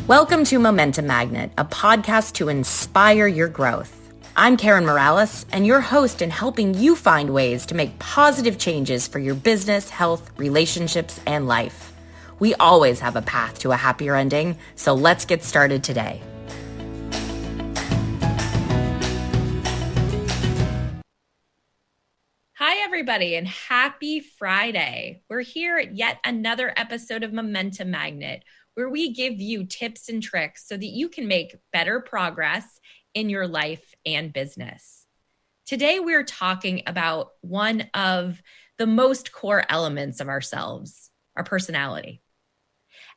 Welcome to Momentum Magnet, a podcast to inspire your growth. I'm Karen Morales, and your host in helping you find ways to make positive changes for your business, health, relationships, and life. We always have a path to a happier ending, so let's get started today. Hi, everybody, and happy Friday. We're here at yet another episode of Momentum Magnet, where we give you tips and tricks so that you can make better progress in your life and business. Today, we're talking about one of the most core elements of ourselves, our personality.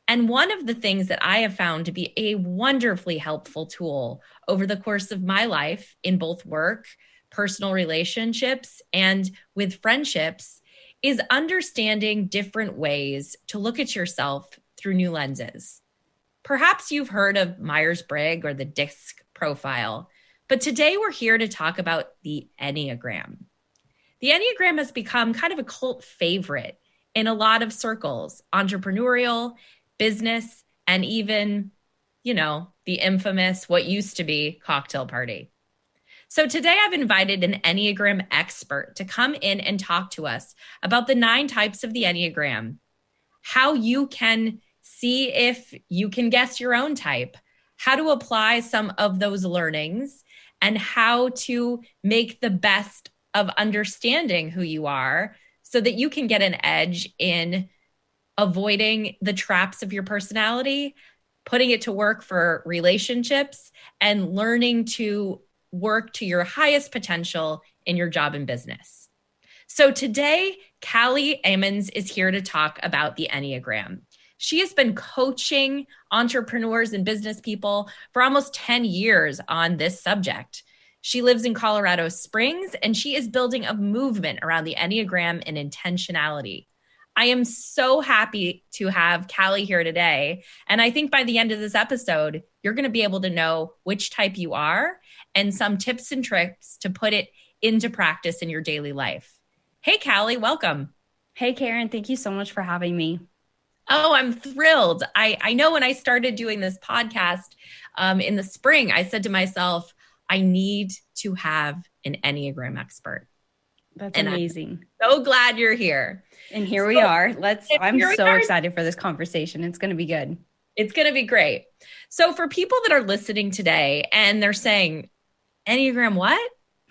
And one of the things that I have found to be a wonderfully helpful tool over the course of my life in both work, personal relationships, and with friendships is understanding different ways to look at yourself through new lenses. Perhaps you've heard of Myers-Briggs or the DISC profile, but today we're here to talk about the Enneagram. The Enneagram has become kind of a cult favorite in a lot of circles, entrepreneurial, business, and even, the infamous, what used to be, cocktail party. So today I've invited an Enneagram expert to come in and talk to us about the 9 types of the Enneagram, how you can see if you can guess your own type, how to apply some of those learnings, and how to make the best of understanding who you are so that you can get an edge in avoiding the traps of your personality, putting it to work for relationships, and learning to work to your highest potential in your job and business. So today, Callie Ammons is here to talk about the Enneagram. She has been coaching entrepreneurs and business people for almost 10 years on this subject. She lives in Colorado Springs, and she is building a movement around the Enneagram and intentionality. I am so happy to have Callie here today. And I think by the end of this episode, you're going to be able to know which type you are and some tips and tricks to put it into practice in your daily life. Hey, Callie, welcome. Hey, Karen. Thank you so much for having me. Oh, I'm thrilled. I know when I started doing this podcast in the spring, I said to myself, I need to have an Enneagram expert. That's amazing. I'm so glad you're here. And here we are. I'm so excited for this conversation. It's going to be good. It's going to be great. So for people that are listening today and they're saying, Enneagram what?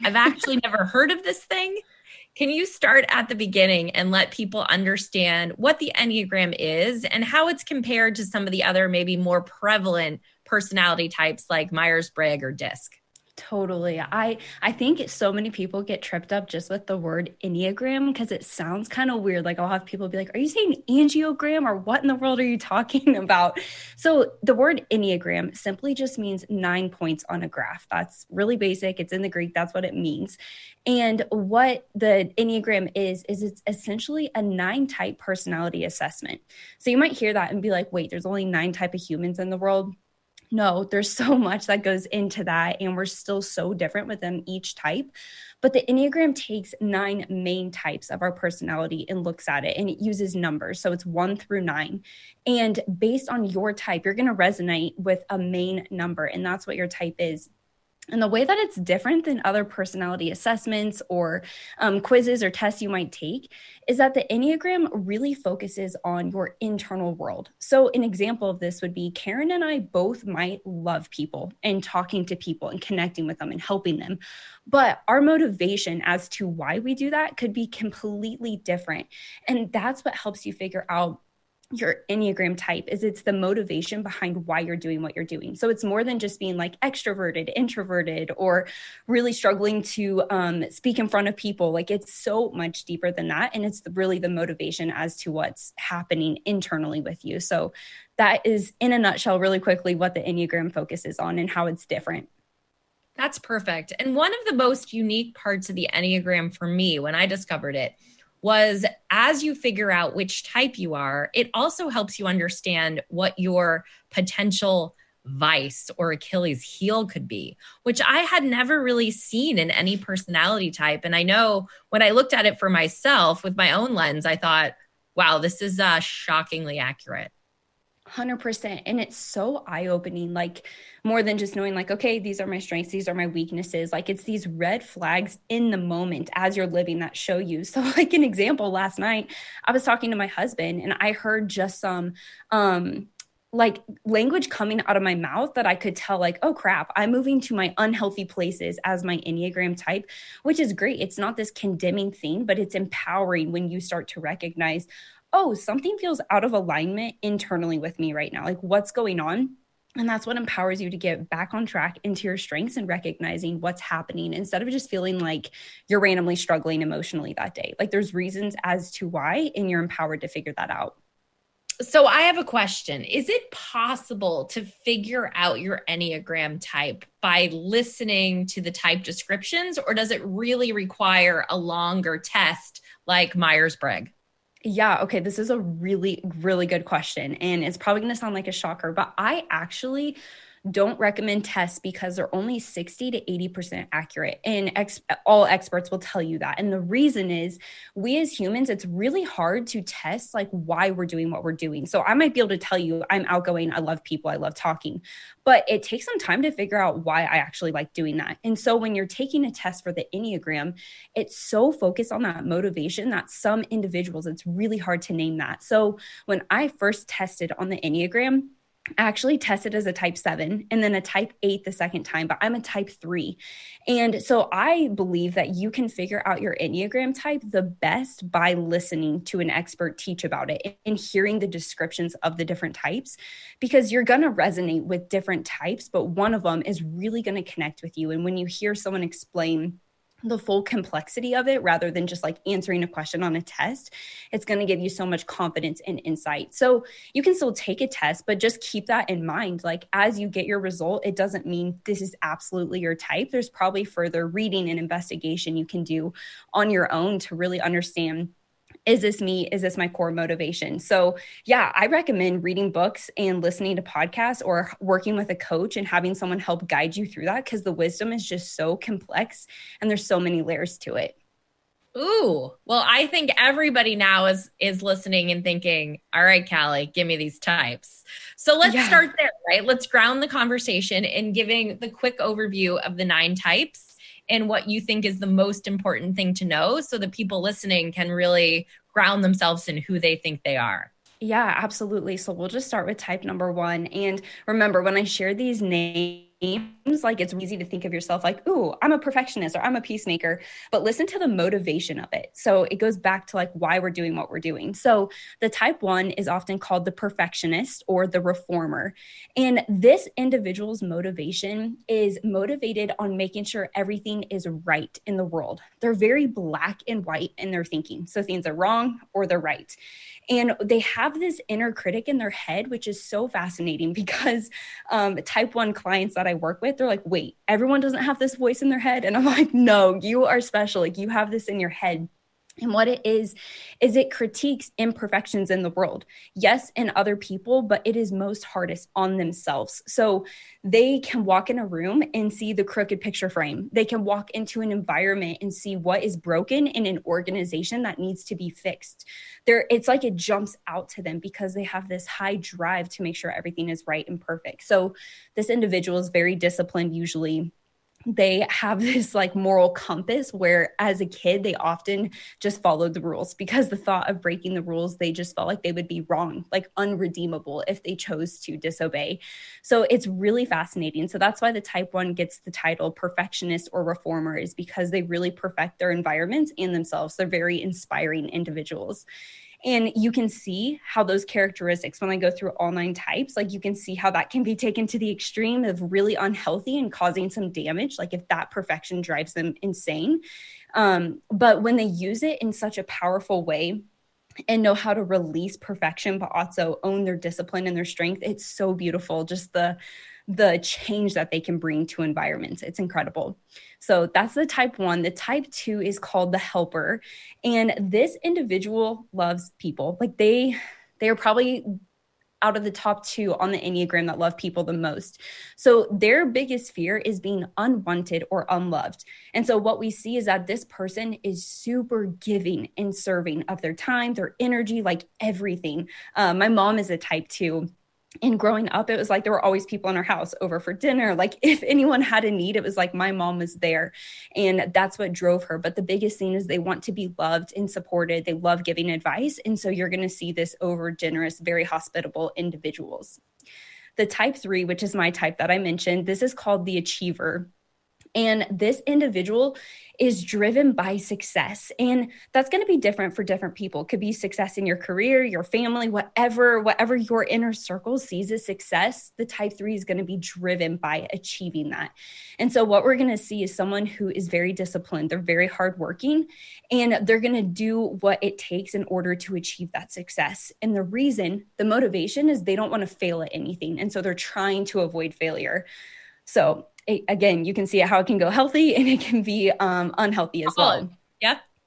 I've actually never heard of this thing. Can you start at the beginning and let people understand what the Enneagram is and how it's compared to some of the other maybe more prevalent personality types like Myers-Briggs or DISC? Totally. I think so many people get tripped up just with the word Enneagram because it sounds kind of weird. Like I'll have people be like, are you saying angiogram or what in the world are you talking about? So the word Enneagram simply just means 9 points on a graph. That's really basic. It's in the Greek. That's what it means. And what the Enneagram is it's essentially a 9-type personality assessment. So you might hear that and be like, wait, there's only 9 types of humans in the world. No, there's so much that goes into that, and we're still so different within each type. But the Enneagram takes 9 main types of our personality and looks at it, and it uses numbers. So it's 1 through 9. And based on your type, you're going to resonate with a main number, and that's what your type is. And the way that it's different than other personality assessments or quizzes or tests you might take is that the Enneagram really focuses on your internal world. So an example of this would be Karen and I both might love people and talking to people and connecting with them and helping them. But our motivation as to why we do that could be completely different. And that's what helps you figure out your Enneagram type is it's the motivation behind why you're doing what you're doing. So it's more than just being like extroverted, introverted, or really struggling to speak in front of people. Like it's so much deeper than that. And it's really the motivation as to what's happening internally with you. So that is in a nutshell, really quickly, what the Enneagram focuses on and how it's different. That's perfect. And one of the most unique parts of the Enneagram for me when I discovered it was as you figure out which type you are, it also helps you understand what your potential vice or Achilles heel could be, which I had never really seen in any personality type. And I know when I looked at it for myself with my own lens, I thought, wow, this is shockingly accurate. 100%. And it's so eye-opening, like more than just knowing like, okay, these are my strengths, these are my weaknesses. Like it's these red flags in the moment as you're living that show you. So like an example, last night, I was talking to my husband and I heard just some, like language coming out of my mouth that I could tell like, oh crap, I'm moving to my unhealthy places as my Enneagram type, which is great. It's not this condemning thing, but it's empowering when you start to recognize, oh, something feels out of alignment internally with me right now. Like what's going on? And that's what empowers you to get back on track into your strengths and recognizing what's happening instead of just feeling like you're randomly struggling emotionally that day. Like there's reasons as to why, and you're empowered to figure that out. So I have a question. Is it possible to figure out your Enneagram type by listening to the type descriptions, or does it really require a longer test like Myers-Briggs? Yeah, okay, this is a really, really good question. And it's probably going to sound like a shocker, but I actually don't recommend tests because they're only 60 to 80% accurate. And all experts will tell you that. And the reason is we as humans, it's really hard to test like why we're doing what we're doing. So I might be able to tell you I'm outgoing, I love people, I love talking, but it takes some time to figure out why I actually like doing that. And so when you're taking a test for the Enneagram, it's so focused on that motivation that some individuals, it's really hard to name that. So when I first tested on the Enneagram, I actually tested as a type 7 and then a type 8 the second time, but I'm a type 3. And so I believe that you can figure out your Enneagram type the best by listening to an expert teach about it and hearing the descriptions of the different types, because you're going to resonate with different types, but one of them is really going to connect with you. And when you hear someone explain the full complexity of it rather than just like answering a question on a test, it's going to give you so much confidence and insight. So you can still take a test, but just keep that in mind. Like as you get your result, it doesn't mean this is absolutely your type. There's probably further reading and investigation you can do on your own to really understand, is this me? Is this my core motivation? So yeah, I recommend reading books and listening to podcasts or working with a coach and having someone help guide you through that, because the wisdom is just so complex and there's so many layers to it. Ooh, well, I think everybody now is listening and thinking, all right, Callie, give me these types. So let's Yeah. start there, right? Let's ground the conversation in giving the quick overview of the 9 types and what you think is the most important thing to know so that people listening can really ground themselves in who they think they are. Yeah, absolutely. So we'll just start with type number 1. And remember, when I share these names, like it's easy to think of yourself like, ooh, I'm a perfectionist or I'm a peacemaker, but listen to the motivation of it. So it goes back to like why we're doing what we're doing. So the type 1 is often called the perfectionist or the reformer. And this individual's motivation is motivated on making sure everything is right in the world. They're very black and white in their thinking. So things are wrong or they're right. And they have this inner critic in their head, which is so fascinating because type 1 clients that I work with, they're like, wait, everyone doesn't have this voice in their head. And I'm like, no, you are special. Like you have this in your head. And what it is it critiques imperfections in the world. Yes, in other people, but it is most hardest on themselves. So they can walk in a room and see the crooked picture frame. They can walk into an environment and see what is broken in an organization that needs to be fixed. It's like it jumps out to them because they have this high drive to make sure everything is right and perfect. So this individual is very disciplined usually. They have this like moral compass where as a kid, they often just followed the rules because the thought of breaking the rules, they just felt like they would be wrong, like unredeemable if they chose to disobey. So it's really fascinating. So that's why the type 1 gets the title perfectionist or reformer, is because they really perfect their environments and themselves. They're very inspiring individuals. And you can see how those characteristics, when I go through all 9 types, like you can see how that can be taken to the extreme of really unhealthy and causing some damage, like if that perfection drives them insane. But when they use it in such a powerful way and know how to release perfection, but also own their discipline and their strength, it's so beautiful. Just the change that they can bring to environments. It's incredible. So that's the type 1. The type 2 is called the helper. And this individual loves people. Like they are probably out of the top 2 on the Enneagram that love people the most. So their biggest fear is being unwanted or unloved. And so what we see is that this person is super giving and serving of their time, their energy, like everything. My mom is a type 2. And growing up, it was like there were always people in our house over for dinner. Like if anyone had a need, it was like my mom was there. And that's what drove her. But the biggest thing is they want to be loved and supported. They love giving advice. And so you're going to see this over generous, very hospitable individuals. The type 3, which is my type that I mentioned, this is called the achiever. And this individual is driven by success. And that's going to be different for different people. It could be success in your career, your family, whatever your inner circle sees as success, the type 3 is going to be driven by achieving that. And so what we're going to see is someone who is very disciplined. They're very hardworking, and they're going to do what it takes in order to achieve that success. And the motivation is they don't want to fail at anything. And so they're trying to avoid failure. So again, you can see how it can go healthy and it can be unhealthy as well.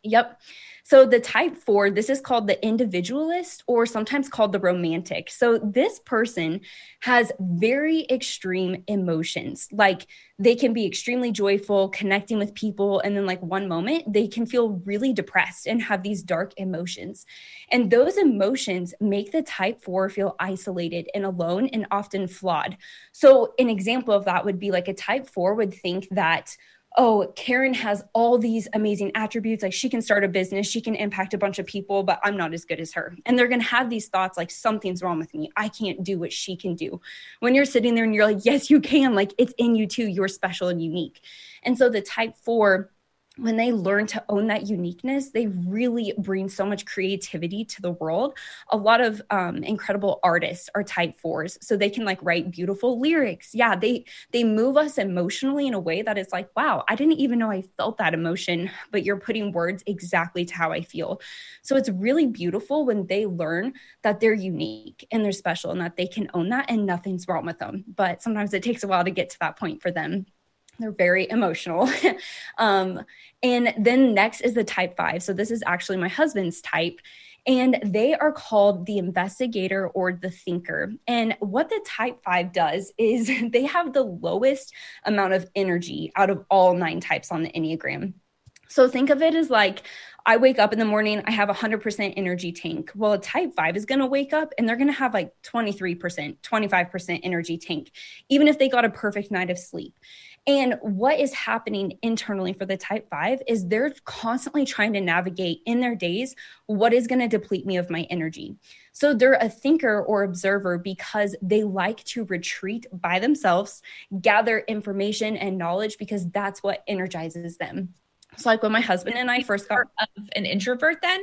Yep. So the type 4, this is called the individualist, or sometimes called the romantic. So this person has very extreme emotions. Like they can be extremely joyful, connecting with people. And then like one moment they can feel really depressed and have these dark emotions. And those emotions make the type 4 feel isolated and alone and often flawed. So an example of that would be like a type 4 would think that, oh, Karen has all these amazing attributes. Like she can start a business, she can impact a bunch of people, but I'm not as good as her. And they're going to have these thoughts like something's wrong with me. I can't do what she can do. When you're sitting there and you're like, yes, you can. Like it's in you too. You're special and unique. And so the type 4, when they learn to own that uniqueness, they really bring so much creativity to the world. A lot of incredible artists are type 4s, so they can like write beautiful lyrics. Yeah, they move us emotionally in a way that is like, wow, I didn't even know I felt that emotion, but you're putting words exactly to how I feel. So it's really beautiful when they learn that they're unique and they're special and that they can own that and nothing's wrong with them. But sometimes it takes a while to get to that point for them. They're very emotional. And then next is the type 5. So this is actually my husband's type. And they are called the investigator or the thinker. And what the type 5 does is they have the lowest amount of energy out of all 9 types on the Enneagram. So think of it as like, I wake up in the morning, I have 100% energy tank. Well, a type 5 is going to wake up and they're going to have like 23%, 25% energy tank, even if they got a perfect night of sleep. And what is happening internally for the type 5 is they're constantly trying to navigate in their days, what is going to deplete me of my energy. So they're a thinker or observer because they like to retreat by themselves, gather information and knowledge because that's what energizes them. So like when my husband and I first got an introvert then?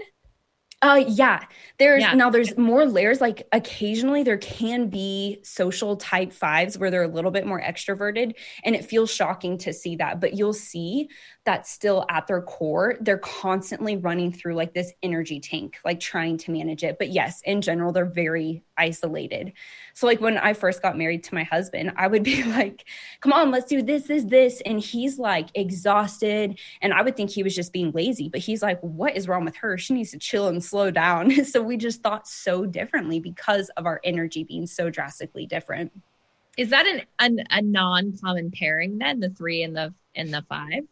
Yeah, there's more layers. Like occasionally there can be social type 5s where they're a little bit more extroverted, and it feels shocking to see that, but you'll see that still at their core, they're constantly running through like this energy tank, like trying to manage it. But yes, in general, they're very isolated. So like when I first got married to my husband, I would be like, come on, let's do this. And he's like exhausted. And I would think he was just being lazy, but he's like, what is wrong with her? She needs to chill and slow down. So we just thought so differently because of our energy being so drastically different. Is that a non-common pairing then, the 3 and the 5?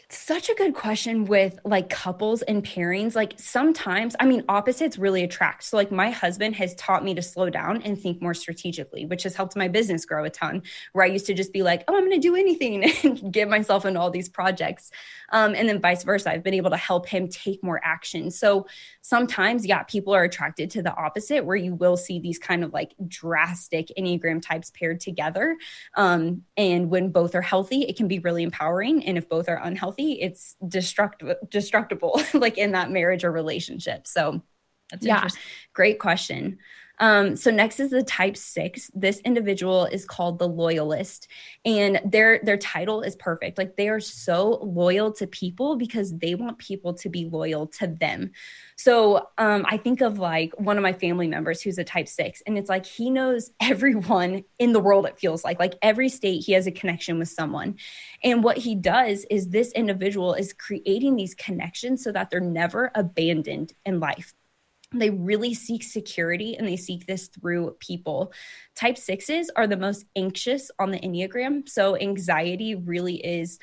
Such a good question with like couples and pairings. Like sometimes, I mean, opposites really attract. So like my husband has taught me to slow down and think more strategically, which has helped my business grow a ton, where I used to just be like, oh, I'm going to do anything and get myself into all these projects. And then vice versa. I've been able to help him take more action. So sometimes, yeah, people are attracted to the opposite, where you will see these kind of like drastic Enneagram types paired together. And when both are healthy, it can be really empowering. And if both are unhealthy, it's destructible like in that marriage or relationship. So that's interesting. Great question. So next is the type 6. This individual is called the loyalist, and their title is perfect. Like they are so loyal to people because they want people to be loyal to them. So I think of like one of my family members who's a type 6, and it's like he knows everyone in the world. It feels like every state he has a connection with someone. And what he does is this individual is creating these connections so that they're never abandoned in life. They really seek security, and they seek this through people. Type 6s are the most anxious on the Enneagram. So anxiety really is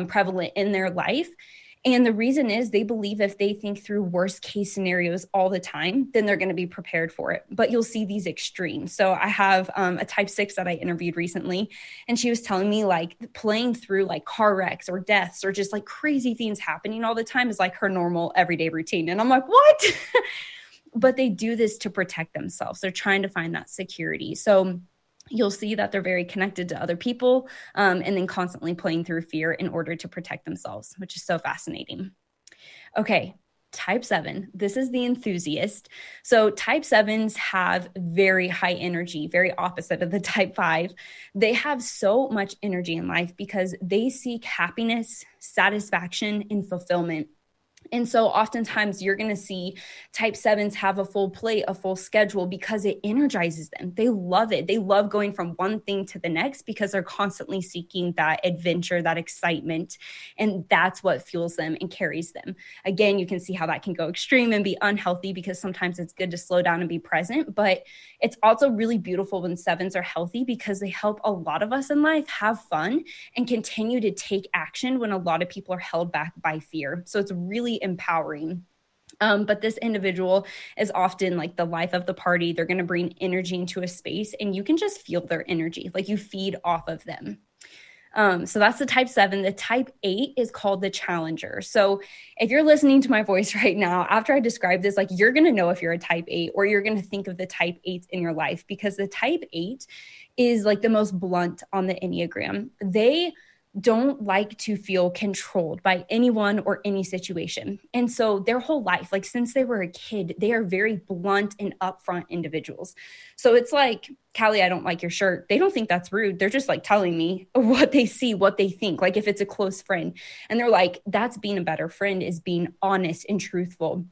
prevalent in their life. And the reason is they believe if they think through worst case scenarios all the time, then they're going to be prepared for it. But you'll see these extremes. So I have a type 6 that I interviewed recently, and she was telling me like playing through like car wrecks or deaths or just like crazy things happening all the time is like her normal everyday routine. And I'm like, what? But they do this to protect themselves. They're trying to find that security. So you'll see that they're very connected to other people, and then constantly playing through fear in order to protect themselves, which is so fascinating. Okay, type 7. This is the enthusiast. So type 7s have very high energy, very opposite of the type 5. They have so much energy in life because they seek happiness, satisfaction, and fulfillment. And so oftentimes you're going to see type 7s have a full plate, a full schedule because it energizes them. They love it. They love going from one thing to the next because they're constantly seeking that adventure, that excitement. And that's what fuels them and carries them. Again, you can see how that can go extreme and be unhealthy because sometimes it's good to slow down and be present. But it's also really beautiful when 7s are healthy because they help a lot of us in life have fun and continue to take action when a lot of people are held back by fear. So it's really empowering. But this individual is often like the life of the party. They're going to bring energy into a space and you can just feel their energy, like you feed off of them. So that's the type 7. The type 8 is called the challenger. So if you're listening to my voice right now, after I describe this, like you're going to know if you're a type 8 or you're going to think of the type 8s in your life because the type 8 is like the most blunt on the Enneagram. They don't like to feel controlled by anyone or any situation. And so their whole life, like since they were a kid, they are very blunt and upfront individuals. So it's like, Callie, I don't like your shirt. They don't think that's rude. They're just like telling me what they see, what they think, like if it's a close friend. And they're like, that's being a better friend, is being honest and truthful.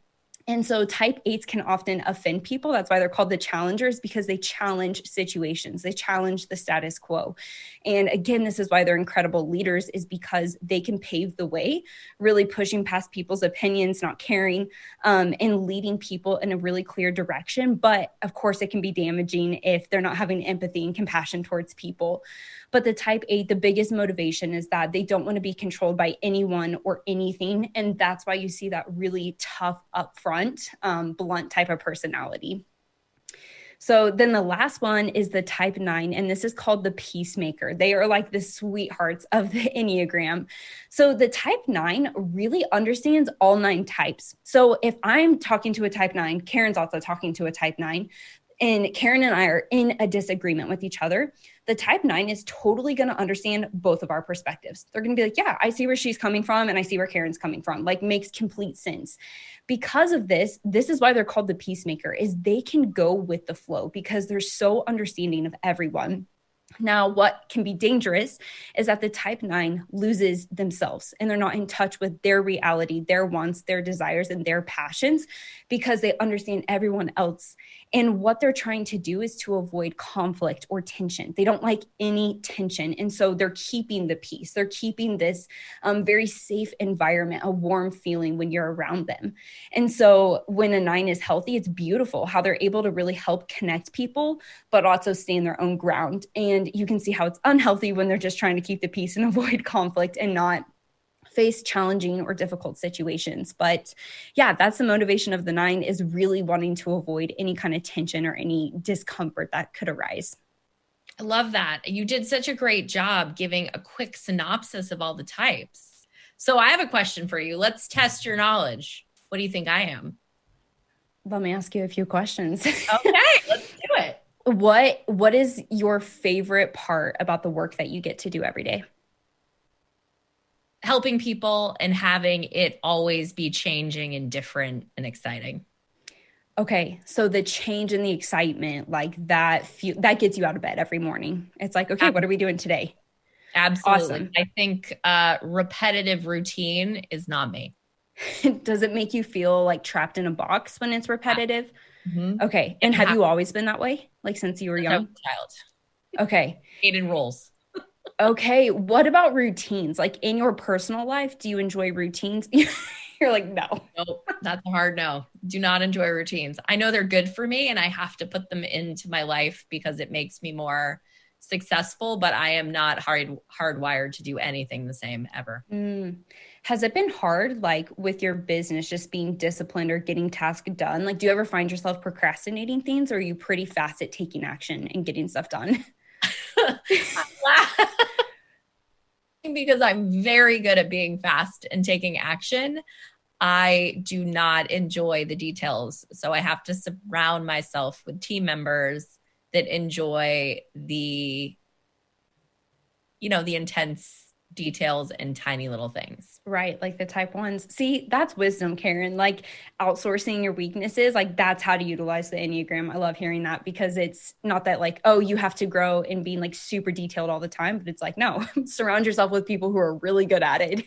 And so type 8s can often offend people. That's why they're called the challengers, because they challenge situations. They challenge the status quo. And again, this is why they're incredible leaders, is because they can pave the way, really pushing past people's opinions, not caring, and leading people in a really clear direction. But of course, it can be damaging if they're not having empathy and compassion towards people. But the type 8, the biggest motivation is that they don't want to be controlled by anyone or anything. And that's why you see that really tough, upfront, blunt type of personality. So then the last one is the type 9, and this is called the peacemaker. They are like the sweethearts of the Enneagram. So the type 9 really understands all 9 types. So if I'm talking to a type 9, Karen's also talking to a type 9, and Karen and I are in a disagreement with each other, the type 9 is totally going to understand both of our perspectives. They're going to be like, yeah, I see where she's coming from and I see where Karen's coming from. Like, makes complete sense. Because of this is why they're called the peacemaker, is they can go with the flow because they're so understanding of everyone. Now, what can be dangerous is that the type 9 loses themselves and they're not in touch with their reality, their wants, their desires, and their passions because they understand everyone else. And what they're trying to do is to avoid conflict or tension. They don't like any tension. And so they're keeping the peace. They're keeping this very safe environment, a warm feeling when you're around them. And so when a 9 is healthy, it's beautiful how they're able to really help connect people, but also stand their own ground. And you can see how it's unhealthy when they're just trying to keep the peace and avoid conflict and not face challenging or difficult situations. But yeah, that's the motivation of the 9, is really wanting to avoid any kind of tension or any discomfort that could arise. I love that. You did such a great job giving a quick synopsis of all the types. So I have a question for you. Let's test your knowledge. What do you think I am? Let me ask you a few questions. Okay, let's do it. What is your favorite part about the work that you get to do every day? Helping people and having it always be changing and different and exciting. Okay, so the change and the excitement, like that gets you out of bed every morning. It's like, okay, what are we doing today? Absolutely. Awesome. I think repetitive routine is not me. Does it make you feel like trapped in a box when it's repetitive? Mm-hmm. Okay. And have you always been that way? Like since you were young? Child. Okay. Hated rules. Okay. What about routines? Like in your personal life, do you enjoy routines? You're like, no. Nope, that's a hard no. Do not enjoy routines. I know they're good for me and I have to put them into my life because it makes me more successful, but I am not hardwired to do anything the same ever. Has it been hard, like with your business, just being disciplined or getting tasks done? Like, do you ever find yourself procrastinating things, or are you pretty fast at taking action and getting stuff done? Because I'm very good at being fast and taking action. I do not enjoy the details. So I have to surround myself with team members that enjoy the intense details and tiny little things. Right. Like the type ones. See, that's wisdom, Karen. Like outsourcing your weaknesses, like that's how to utilize the Enneagram. I love hearing that because it's not that like, oh, you have to grow and being like super detailed all the time, but it's like, no, surround yourself with people who are really good at it.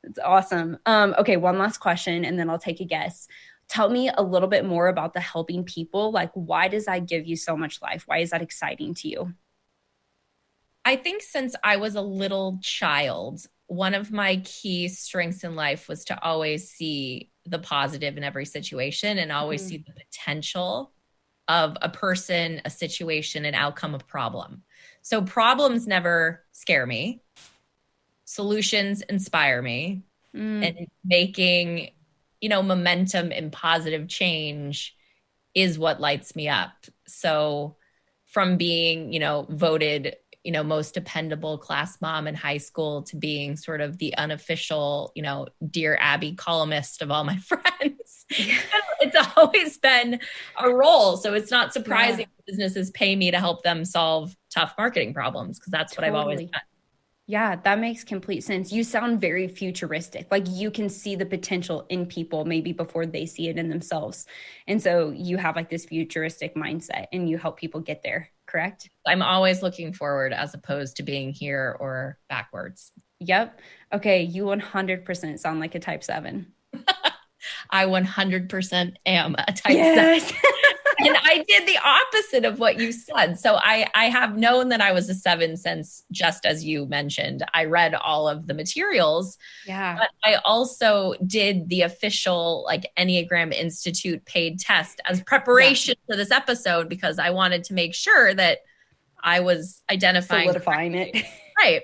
It's awesome. Okay. One last question and then I'll take a guess. Tell me a little bit more about the helping people. Like, why does that give you so much life? Why is that exciting to you? I think since I was a little child, one of my key strengths in life was to always see the positive in every situation and always see the potential of a person, a situation, an outcome, a problem. So problems never scare me. Solutions inspire me. And making, momentum and positive change is what lights me up. So from being, voted most dependable class mom in high school to being sort of the unofficial, Dear Abby columnist of all my friends. It's always been a role. So it's not surprising businesses pay me to help them solve tough marketing problems because that's what I've always done. Yeah, that makes complete sense. You sound very futuristic. Like you can see the potential in people maybe before they see it in themselves. And so you have like this futuristic mindset and you help people get there, correct? I'm always looking forward as opposed to being here or backwards. Yep. Okay, you 100% sound like a type 7. I 100% am a type 7. And I did the opposite of what you said. So I have known that I was a 7 since, just as you mentioned, I read all of the materials. Yeah. But I also did the official Enneagram Institute paid test as preparation for this episode because I wanted to make sure that I was solidifying it. Right.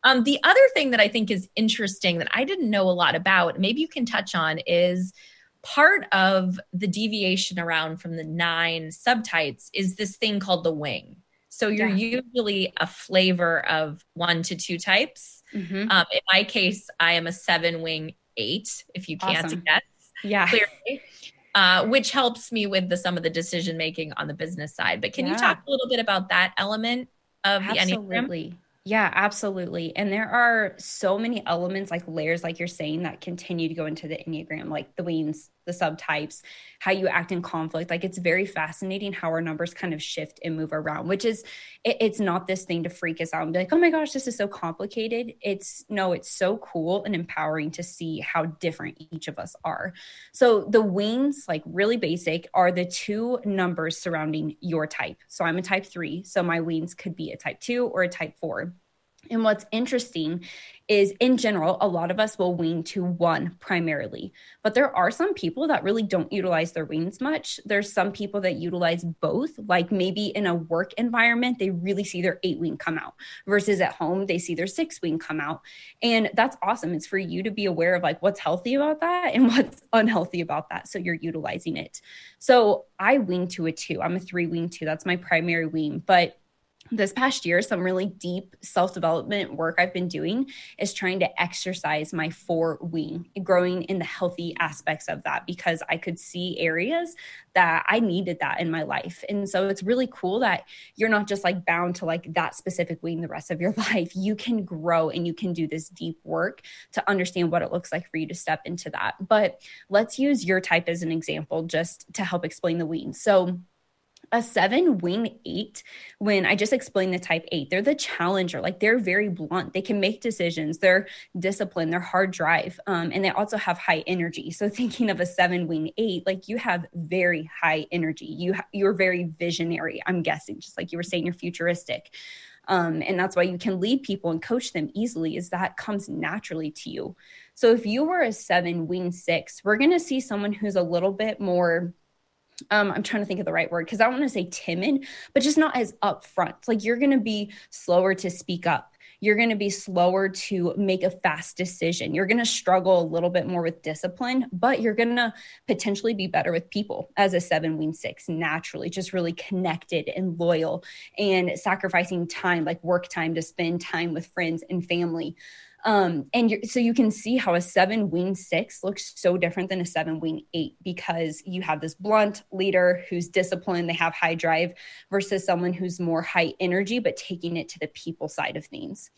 The other thing that I think is interesting that I didn't know a lot about, maybe you can touch on, is part of the deviation around from the 9 subtypes is this thing called the wing. So you're usually a flavor of 1 to 2 types. In my case, I am a 7 wing 8, if you can't guess. Yeah. Clearly, which helps me with some of the decision making on the business side. But can you talk a little bit about that element of the Enneagram? Yeah, absolutely. And there are so many elements, like layers, like you're saying, that continue to go into the Enneagram, like the wings, the subtypes, how you act in conflict. Like it's very fascinating how our numbers kind of shift and move around, which is, it's not this thing to freak us out and be like, oh my gosh, this is so complicated. It's so cool and empowering to see how different each of us are. So the wings, like really basic, are the 2 numbers surrounding your type. So I'm a type 3. So my wings could be a type 2 or a type 4. And what's interesting is in general, a lot of us will wing to 1 primarily, but there are some people that really don't utilize their wings much. There's some people that utilize both, like maybe in a work environment, they really see their 8 wing come out versus at home, they see their 6 wing come out. And that's awesome. It's for you to be aware of like what's healthy about that and what's unhealthy about that. So you're utilizing it. So I wing to a 2. I'm a 3 wing 2. That's my primary wing, but this past year, some really deep self-development work I've been doing is trying to exercise my 4 wing, growing in the healthy aspects of that because I could see areas that I needed that in my life. And so it's really cool that you're not just like bound to like that specific wing the rest of your life. You can grow and you can do this deep work to understand what it looks like for you to step into that. But let's use your type as an example just to help explain the wing. So a 7 wing 8, when I just explained the type 8, they're the challenger. Like they're very blunt. They can make decisions. They're disciplined. They're hard drive. And they also have high energy. So thinking of a 7 wing 8, like you have very high energy. You're very visionary, I'm guessing, just like you were saying, you're futuristic. And that's why you can lead people and coach them easily, is that comes naturally to you. So if you were a 7 wing 6, we're going to see someone who's a little bit more I'm trying to think of the right word because I want to say timid, but just not as upfront. Like you're going to be slower to speak up. You're going to be slower to make a fast decision. You're going to struggle a little bit more with discipline, but you're going to potentially be better with people as a 7-wing-6, naturally, just really connected and loyal and sacrificing time, like work time, to spend time with friends and family. So you can see how a 7-wing-6 looks so different than a 7-wing-8, because you have this blunt leader who's disciplined, they have high drive, versus someone who's more high energy, but taking it to the people side of things.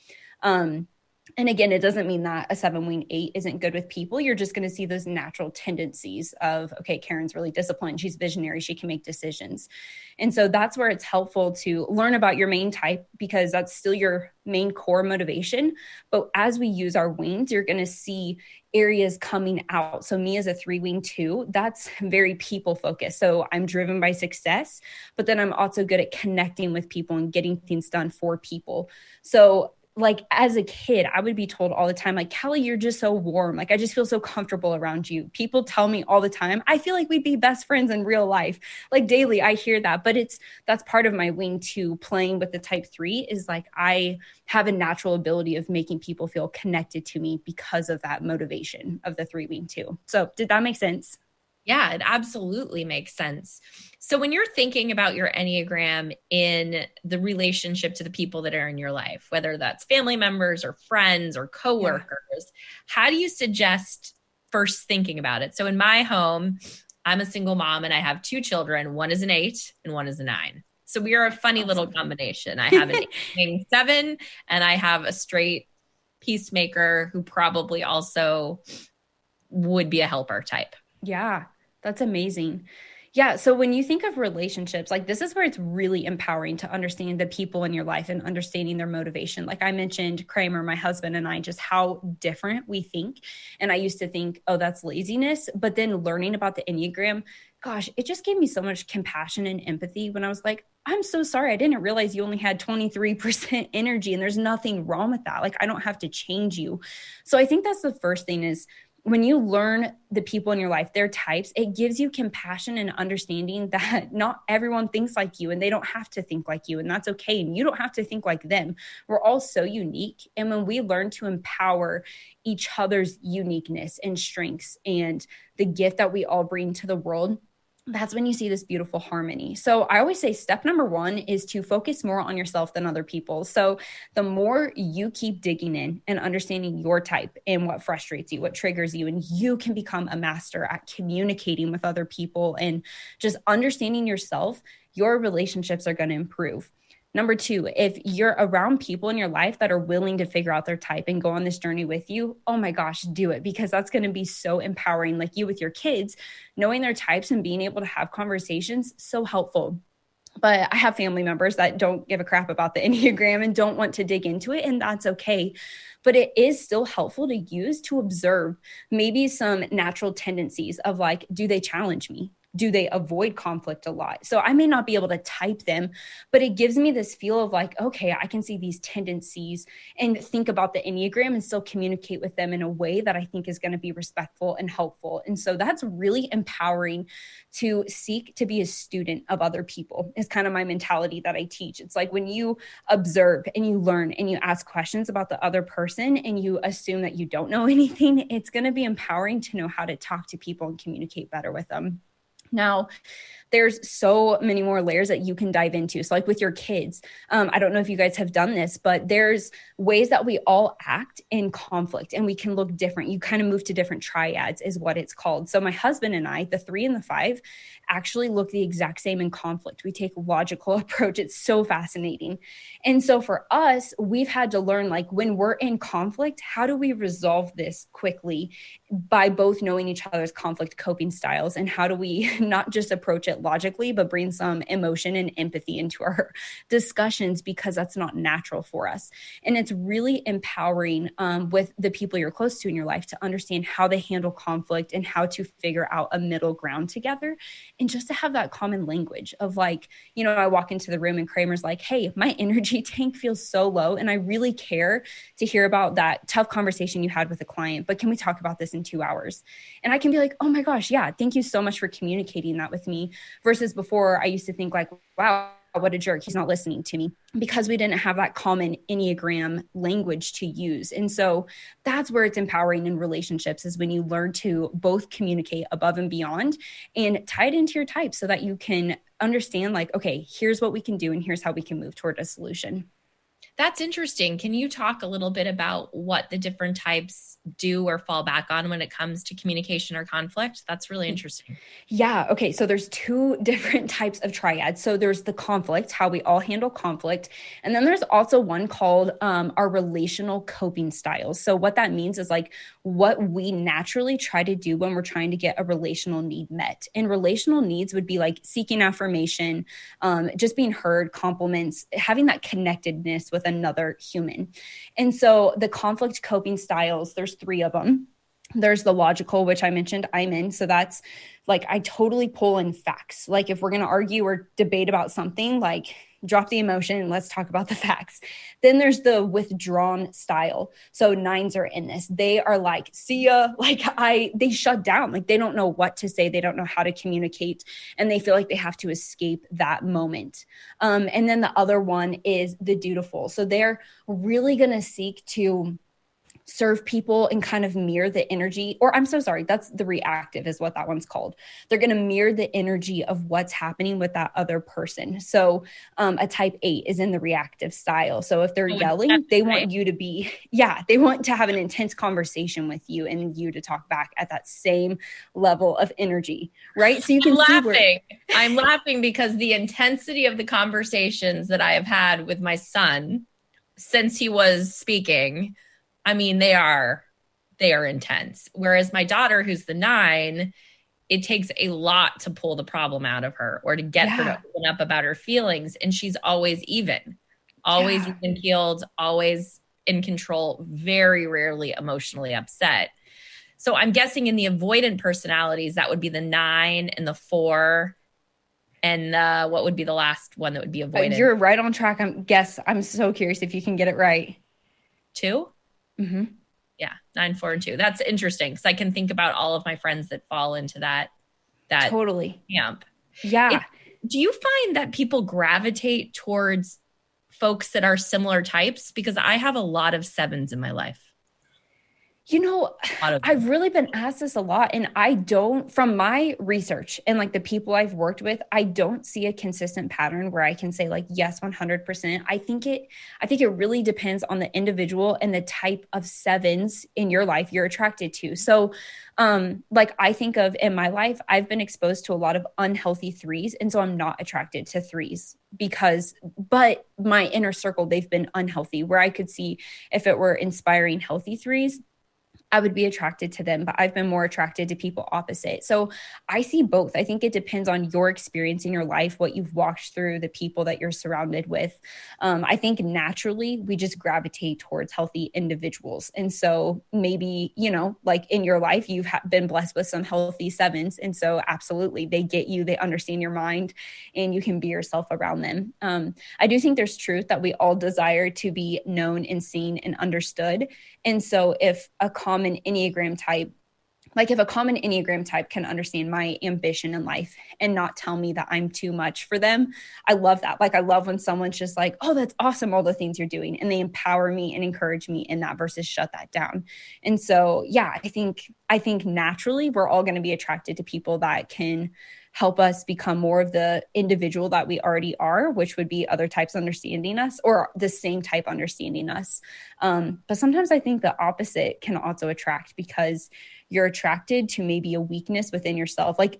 And again, it doesn't mean that a 7-wing-8 isn't good with people. You're just going to see those natural tendencies of, okay, Karen's really disciplined. She's visionary. She can make decisions. And so that's where it's helpful to learn about your main type, because that's still your main core motivation. But as we use our wings, you're going to see areas coming out. So me as a 3-wing-2, that's very people focused. So I'm driven by success, but then I'm also good at connecting with people and getting things done for people. So like as a kid, I would be told all the time, like, Callie, you're just so warm. Like, I just feel so comfortable around you. People tell me all the time, I feel like we'd be best friends in real life. Like daily, I hear that, but that's part of my wing two, playing with the type 3, is like, I have a natural ability of making people feel connected to me because of that motivation of the 3-wing-2. So did that make sense? Yeah, it absolutely makes sense. So when you're thinking about your Enneagram in the relationship to the people that are in your life, whether that's family members or friends or coworkers, how do you suggest first thinking about it? So in my home, I'm a single mom and I have 2 children. One is an 8 and one is a 9. So we are a funny little combination. I have an 7 and I have a straight peacemaker who probably also would be a helper type. Yeah, that's amazing. Yeah. So when you think of relationships, like this is where it's really empowering to understand the people in your life and understanding their motivation. Like I mentioned, Kramer, my husband, and I, just how different we think. And I used to think, oh, that's laziness. But then learning about the Enneagram, gosh, it just gave me so much compassion and empathy when I was like, I'm so sorry. I didn't realize you only had 23% energy, and there's nothing wrong with that. Like, I don't have to change you. So I think that's the first thing, is when you learn the people in your life, their types, it gives you compassion and understanding that not everyone thinks like you, and they don't have to think like you, and that's okay. And you don't have to think like them. We're all so unique. And when we learn to empower each other's uniqueness and strengths and the gift that we all bring to the world, that's when you see this beautiful harmony. So I always say step number 1 is to focus more on yourself than other people. So the more you keep digging in and understanding your type and what frustrates you, what triggers you, and you can become a master at communicating with other people and just understanding yourself, your relationships are going to improve. Number 2, if you're around people in your life that are willing to figure out their type and go on this journey with you, oh my gosh, do it, because that's going to be so empowering. Like you with your kids, knowing their types and being able to have conversations, so helpful. But I have family members that don't give a crap about the Enneagram and don't want to dig into it, and that's okay. But it is still helpful to use to observe maybe some natural tendencies of like, do they challenge me? Do they avoid conflict a lot? So I may not be able to type them, but it gives me this feel of like, okay, I can see these tendencies and think about the Enneagram and still communicate with them in a way that I think is going to be respectful and helpful. And so that's really empowering, to seek to be a student of other people is kind of my mentality that I teach. It's like when you observe and you learn and you ask questions about the other person and you assume that you don't know anything, it's going to be empowering to know how to talk to people and communicate better with them. Now, there's so many more layers that you can dive into. So like with your kids, I don't know if you guys have done this, but there's ways that we all act in conflict and we can look different. You kind of move to different triads is what it's called. So my husband and I, the 3 and the 5, actually look the exact same in conflict. We take a logical approach. It's so fascinating. And so for us, we've had to learn, like, when we're in conflict, how do we resolve this quickly by both knowing each other's conflict coping styles, and how do we not just approach it logically, but bring some emotion and empathy into our discussions, because that's not natural for us. And it's really empowering with the people you're close to in your life to understand how they handle conflict and how to figure out a middle ground together. And just to have that common language of like, you know, I walk into the room and Kramer's like, hey, my energy tank feels so low, and I really care to hear about that tough conversation you had with a client, but can we talk about this in 2 hours? And I can be like, oh my gosh, yeah, thank you so much for communicating that with me. versus before I used to think like, wow, what a jerk. He's not listening to me, because we didn't have that common Enneagram language to use. And so that's where it's empowering in relationships, is when you learn to both communicate above and beyond and tie it into your type so that you can understand like, okay, here's what we can do and here's how we can move toward a solution. That's interesting. Can you talk a little bit about what the different types do or fall back on when it comes to communication or conflict? That's really interesting. Yeah. Okay. So there's two different types of triads. So there's the conflict, how we all handle conflict. And then there's also one called our relational coping styles. So what that means is like what we naturally try to do when we're trying to get a relational need met. And relational needs would be like seeking affirmation, just being heard, compliments, having that connectedness with another human. And so the conflict coping styles, there's three of them. There's the logical, which I mentioned I'm in. So that's like, I totally pull in facts. Like if we're going to argue or debate about something, like drop the emotion and let's talk about the facts. Then there's the withdrawn style. So nines are in this. They are like, see ya. Like they shut down. Like they don't know what to say. They don't know how to communicate. And they feel like they have to escape that moment. And then the other one is the dutiful. So they're really going to seek to serve people and kind of mirror the energy, or I'm so sorry, that's the reactive is what that one's called. They're going to mirror the energy of what's happening with that other person. So a type 8 is in the reactive style. So if they're yelling, they want you to be, they want to have an intense conversation with you and you to talk back at that same level of energy, right? So you can I'm laughing because the intensity of the conversations that I have had with my son since he was speaking, I mean, they are intense. Whereas my daughter, who's the 9, it takes a lot to pull the problem out of her or to get her to open up about her feelings. And she's always even keeled, always in control, very rarely emotionally upset. So I'm guessing in the avoidant personalities, that would be the 9 and the 4. And what would be the last one that would be avoidant? You're right on track. I'm so curious if you can get it right. 2? Mm-hmm. Yeah, 9, 4, and 2. That's interesting because I can think about all of my friends that fall into that totally camp. Yeah. Do you find that people gravitate towards folks that are similar types? Because I have a lot of 7s in my life. You know, I've really been asked this a lot, and I don't, from my research and like the people I've worked with, I don't see a consistent pattern where I can say like, yes, 100%. I think it really depends on the individual and the type of 7s in your life you're attracted to. So, like I think of in my life, I've been exposed to a lot of unhealthy 3s. And so I'm not attracted to 3s but my inner circle, they've been unhealthy, where I could see if it were inspiring healthy 3s, I would be attracted to them, but I've been more attracted to people opposite. So I see both. I think it depends on your experience in your life, what you've walked through, the people that you're surrounded with. I think naturally we just gravitate towards healthy individuals. And so maybe, like in your life, you've been blessed with some healthy 7s. And so absolutely, they get you, they understand your mind, and you can be yourself around them. I do think there's truth that we all desire to be known and seen and understood. And so if a common Enneagram type can understand my ambition in life and not tell me that I'm too much for them, I love that. Like I love when someone's just like, oh, that's awesome, all the things you're doing. And they empower me and encourage me in that versus shut that down. And so, yeah, I think naturally we're all going to be attracted to people that can help us become more of the individual that we already are, which would be other types understanding us or the same type understanding us. But sometimes I think the opposite can also attract, because you're attracted to maybe a weakness within yourself. Like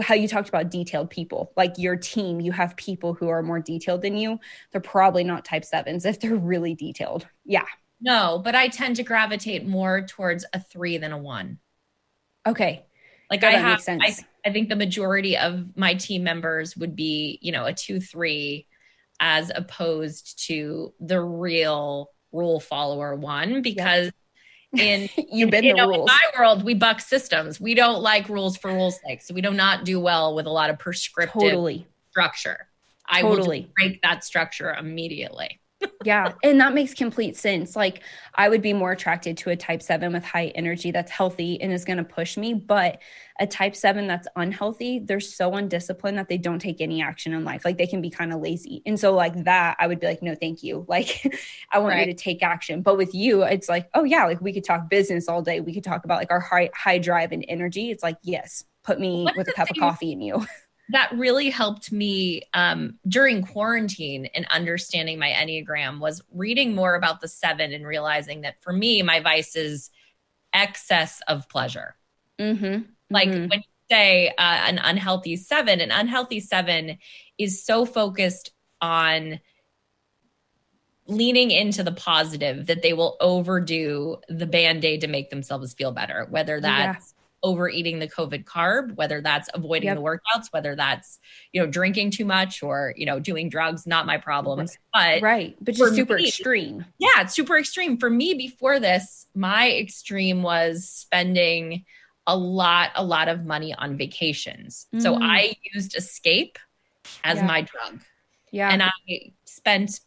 how you talked about detailed people, like your team, you have people who are more detailed than you. They're probably not type 7s if they're really detailed. Yeah. No, but I tend to gravitate more towards a 3 than a 1. Okay. Like that makes sense. I think the majority of my team members would be, a 2, 3, as opposed to the real rule follower 1, because in my world, we buck systems. We don't like rules for rules' sake. So we do not do well with a lot of prescriptive structure. I will just break that structure immediately. Yeah. And that makes complete sense. Like I would be more attracted to a type 7 with high energy that's healthy and is going to push me. But a type 7 that's unhealthy, they're so undisciplined that they don't take any action in life. Like they can be kind of lazy. And so like that, I would be like, no, thank you. Like I want you Right. to take action. But with you, it's like, oh yeah, like we could talk business all day. We could talk about like our high drive and energy. It's like, yes, put me One of with a the cup of things coffee in you. that really helped me during quarantine and understanding my Enneagram was reading more about the seven and realizing that for me, my vice is excess of pleasure. Mm-hmm. Like Mm-hmm. when you say an unhealthy seven is so focused on leaning into the positive that they will overdo the band-aid to make themselves feel better, whether Yeah. that's overeating the COVID carb, whether that's avoiding the Yep. workouts, whether that's, drinking too much or, doing drugs, not my problems. But Right. But for just super me, extreme. yeah, it's super extreme. For me, before this, my extreme was spending a lot of money on vacations. So Mm, I used escape as yeah. my drug. Yeah. And I spent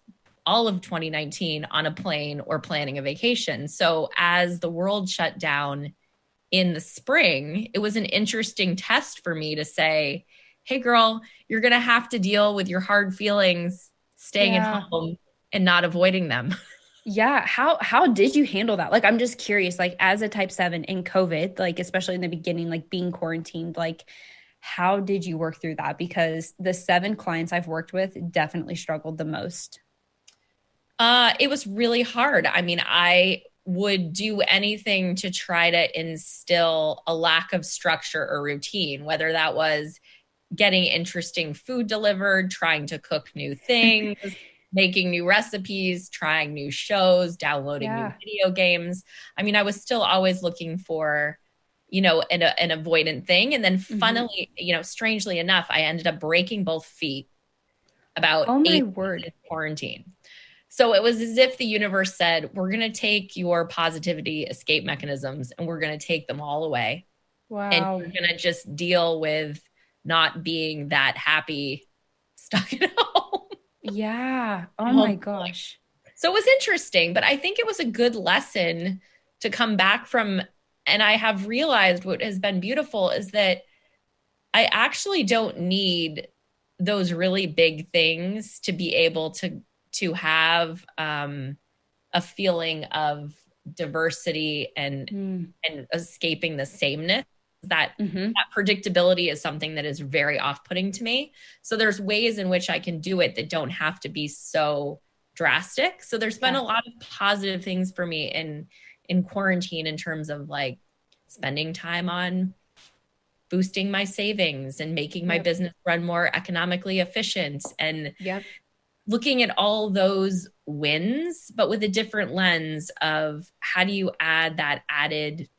all of 2019 on a plane or planning a vacation. So as the world shut down in the spring, it was an interesting test for me to say, hey, girl, you're going to have to deal with your hard feelings staying at Yeah. home and not avoiding them. Yeah. How did you handle that? Like I'm just curious, like as a type 7 in COVID, like especially in the beginning, like being quarantined, like how did you work through that? Because the 7 clients I've worked with definitely struggled the most. It was really hard. I mean, I would do anything to try to instill a lack of structure or routine, whether that was getting interesting food delivered, trying to cook new things, making new recipes, trying new shows, downloading new Yeah. video games. I mean, I was still always looking for, an avoidant thing. And then Hmm. funnily, strangely enough, I ended up breaking both feet about Oh my 8 weeks word. in quarantine. So it was as if the universe said, we're going to take your positivity escape mechanisms and we're going to take them all away. And Wow. you're going to just deal with not being that happy stuck at home. Yeah. Oh my Homeschooling. gosh. So it was interesting, but I think it was a good lesson to come back from. And I have realized what has been beautiful is that I actually don't need those really big things to be able to have a feeling of diversity Mm. and escaping the sameness. that Hmm. that predictability is something that is very off-putting to me. So there's ways in which I can do it that don't have to be so drastic. So there's been Yeah. a lot of positive things for me in quarantine in terms of like spending time on boosting my savings and making my Yep. business run more economically efficient and Yep. looking at all those wins, but with a different lens of how do you add that added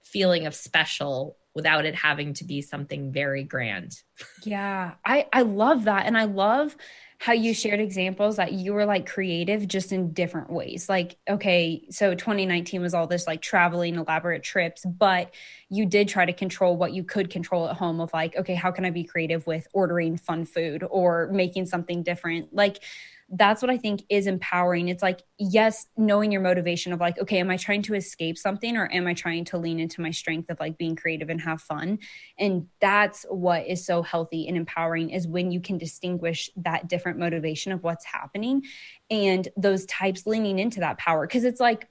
feeling of special without it having to be something very grand. Yeah, I love that. And I love how you shared examples that you were like creative just in different ways. Like, okay, so 2019 was all this like traveling, elaborate trips, but you did try to control what you could control at home of like, okay, how can I be creative with ordering fun food or making something different? Like, that's what I think is empowering. It's like, yes, knowing your motivation of like, okay, am I trying to escape something or am I trying to lean into my strength of like being creative and have fun? And that's what is so healthy and empowering is when you can distinguish that different motivation of what's happening and those types leaning into that power. Cause it's like,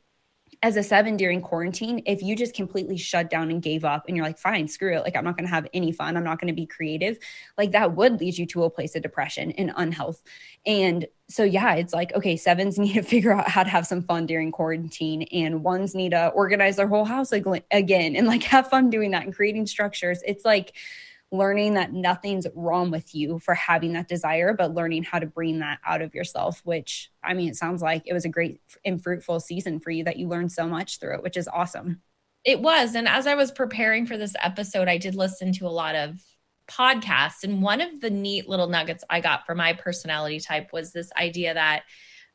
as a 7 during quarantine, if you just completely shut down and gave up and you're like, fine, screw it. Like, I'm not going to have any fun. I'm not going to be creative. Like, that would lead you to a place of depression and unhealth. And so, yeah, it's like, okay, 7s need to figure out how to have some fun during quarantine, and 1s need to organize their whole house again and like have fun doing that and creating structures. It's like, learning that nothing's wrong with you for having that desire, but learning how to bring that out of yourself, which I mean, it sounds like it was a great and fruitful season for you that you learned so much through it, which is awesome. It was. And as I was preparing for this episode, I did listen to a lot of podcasts. And one of the neat little nuggets I got for my personality type was this idea that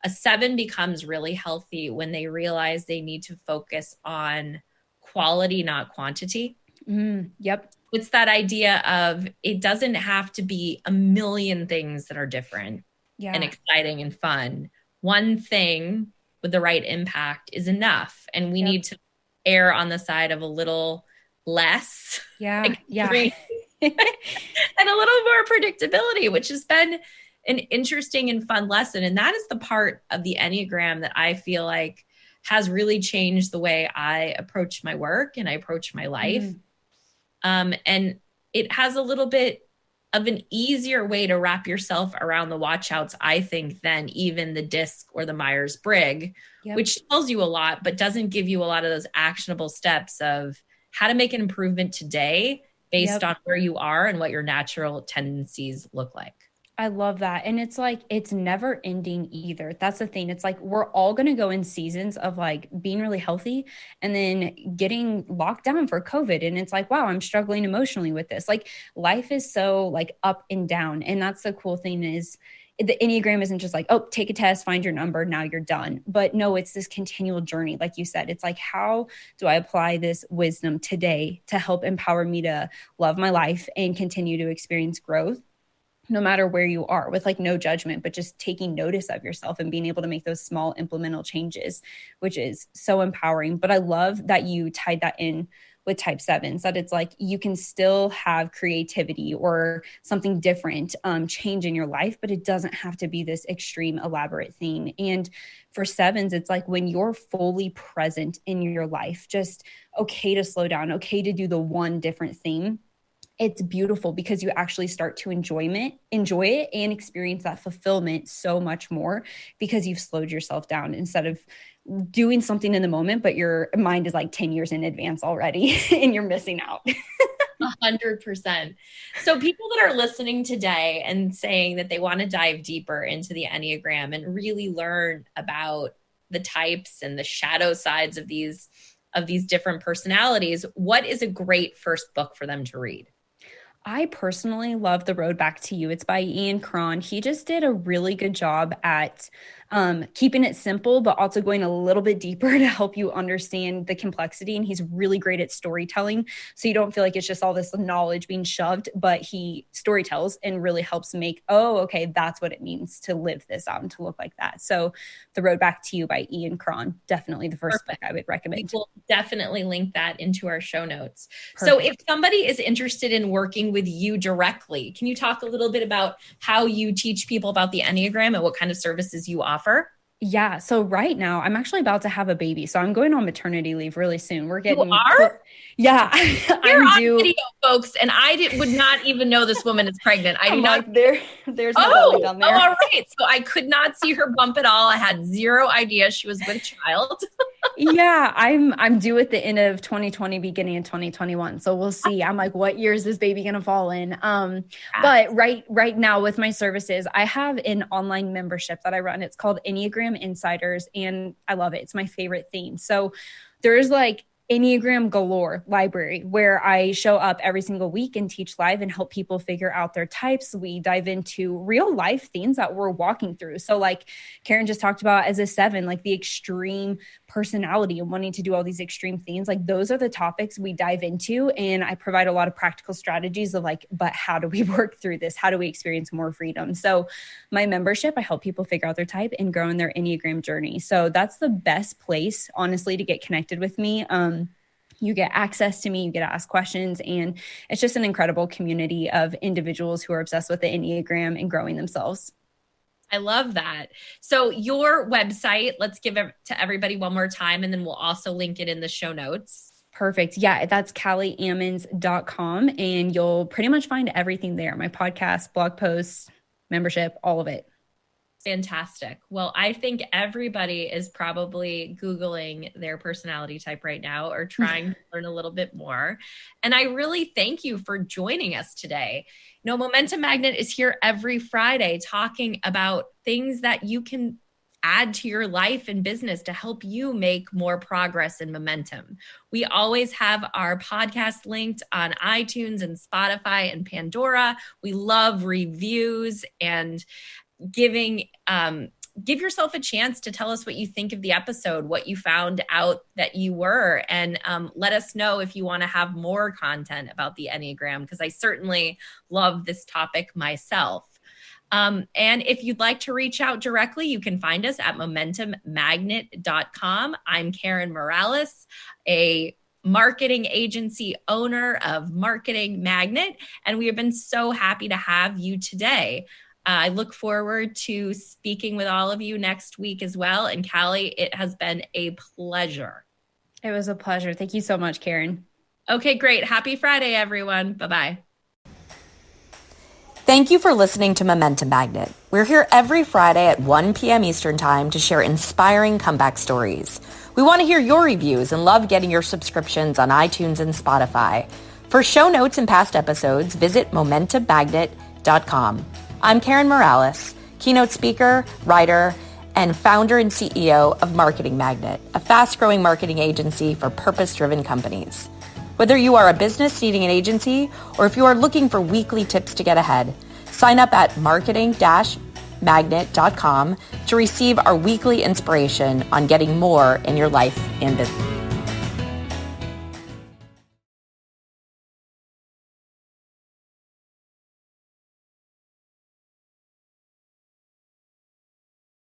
a 7 becomes really healthy when they realize they need to focus on quality, not quantity. Yep. It's that idea of it doesn't have to be a million things that are different and Yeah. exciting and fun. one thing with the right impact is enough. And we Yep. need to err on the side of a little less Yeah. Yeah. extreme and a little more predictability, which has been an interesting and fun lesson. And that is the part of the Enneagram that I feel like has really changed the way I approach my work and I approach my life. And it has a little bit of an easier way to wrap yourself around the watchouts, I think, than even the DISC or the Myers-Briggs, Yep. which tells you a lot, but doesn't give you a lot of those actionable steps of how to make an improvement today based on where you are and what your natural tendencies look like. I love that. And it's like, it's never ending either. That's the thing. It's like, we're all going to go in seasons of like being really healthy and then getting locked down for COVID. And it's like, wow, I'm struggling emotionally with this. Like life is so like up and down. And that's the cool thing is the Enneagram isn't just like, oh, take a test, find your number, now you're done. But no, it's this continual journey. Like you said, it's like, how do I apply this wisdom today to help empower me to love my life and continue to experience growth? No matter where you are, with like no judgment, but just taking notice of yourself and being able to make those small implemental changes, which is so empowering. But I love that you tied that in with type 7s, that it's like you can still have creativity or something different change in your life, but it doesn't have to be this extreme elaborate thing. And for 7s, it's like when you're fully present in your life, just okay to slow down, okay to do the one different thing. It's beautiful because you actually start to enjoy it and experience that fulfillment so much more because you've slowed yourself down instead of doing something in the moment, but your mind is like 10 years in advance already and you're missing out. 100%. So people that are listening today and saying that they want to dive deeper into the Enneagram and really learn about the types and the shadow sides of these different personalities, what is a great first book for them to read? I personally love The Road Back to You. It's by Ian Cron. He just did a really good job at keeping it simple, but also going a little bit deeper to help you understand the complexity. And he's really great at storytelling. So you don't feel like it's just all this knowledge being shoved, but he storytells and really helps make, oh, okay, that's what it means to live this out and to look like that. So The Road Back to You by Ian Cron, definitely the first book I would recommend. We will definitely link that into our show notes. Perfect. So if somebody is interested in working with you directly, can you talk a little bit about how you teach people about the Enneagram and what kind of services you offer? Yeah. So right now I'm actually about to have a baby. So I'm going on maternity leave really soon. We're getting, you are? Yeah. You're on video, folks. And I would not even know this woman is pregnant. I do not. Like, there's my belly down there. Oh, all right. So I could not see her bump at all. I had zero idea she was with child. Yeah. I'm due at the end of 2020, beginning of 2021. So we'll see. I'm like, what year is this baby going to fall in? But right now with my services, I have an online membership that I run. It's called Enneagram Insiders, and I love it. It's my favorite theme. So there's like Enneagram galore library where I show up every single week and teach live and help people figure out their types. We dive into real life things that we're walking through. So like Karen just talked about as a 7, like the extreme personality and wanting to do all these extreme things, like those are the topics we dive into. And I provide a lot of practical strategies of like, but how do we work through this? How do we experience more freedom? So my membership, I help people figure out their type and grow in their Enneagram journey. So that's the best place, honestly, to get connected with me. You get access to me, you get to ask questions, and it's just an incredible community of individuals who are obsessed with the Enneagram and growing themselves. I love that. So your website, let's give it to everybody one more time, and then we'll also link it in the show notes. Perfect. Yeah, that's CallieAmmons.com, and you'll pretty much find everything there. My podcast, blog posts, membership, all of it. Fantastic. Well, I think everybody is probably Googling their personality type right now or trying to learn a little bit more. And I really thank you for joining us today. You know, Momentum Magnet is here every Friday talking about things that you can add to your life and business to help you make more progress and momentum. We always have our podcast linked on iTunes and Spotify and Pandora. We love reviews and give yourself a chance to tell us what you think of the episode, what you found out that you were, and let us know if you want to have more content about the Enneagram, because I certainly love this topic myself. And if you'd like to reach out directly, you can find us at momentummagnet.com. I'm Karen Morales, a marketing agency owner of Marketing Magnet, and we have been so happy to have you today. I look forward to speaking with all of you next week as well. And Callie, it has been a pleasure. It was a pleasure. Thank you so much, Karen. Okay, great. Happy Friday, everyone. Bye-bye. Thank you for listening to Momentum Magnet. We're here every Friday at 1 p.m. Eastern Time to share inspiring comeback stories. We want to hear your reviews and love getting your subscriptions on iTunes and Spotify. For show notes and past episodes, visit momentummagnet.com. I'm Karen Morales, keynote speaker, writer, and founder and CEO of Marketing Magnet, a fast-growing marketing agency for purpose-driven companies. Whether you are a business needing an agency or if you are looking for weekly tips to get ahead, sign up at marketing-magnet.com to receive our weekly inspiration on getting more in your life and business.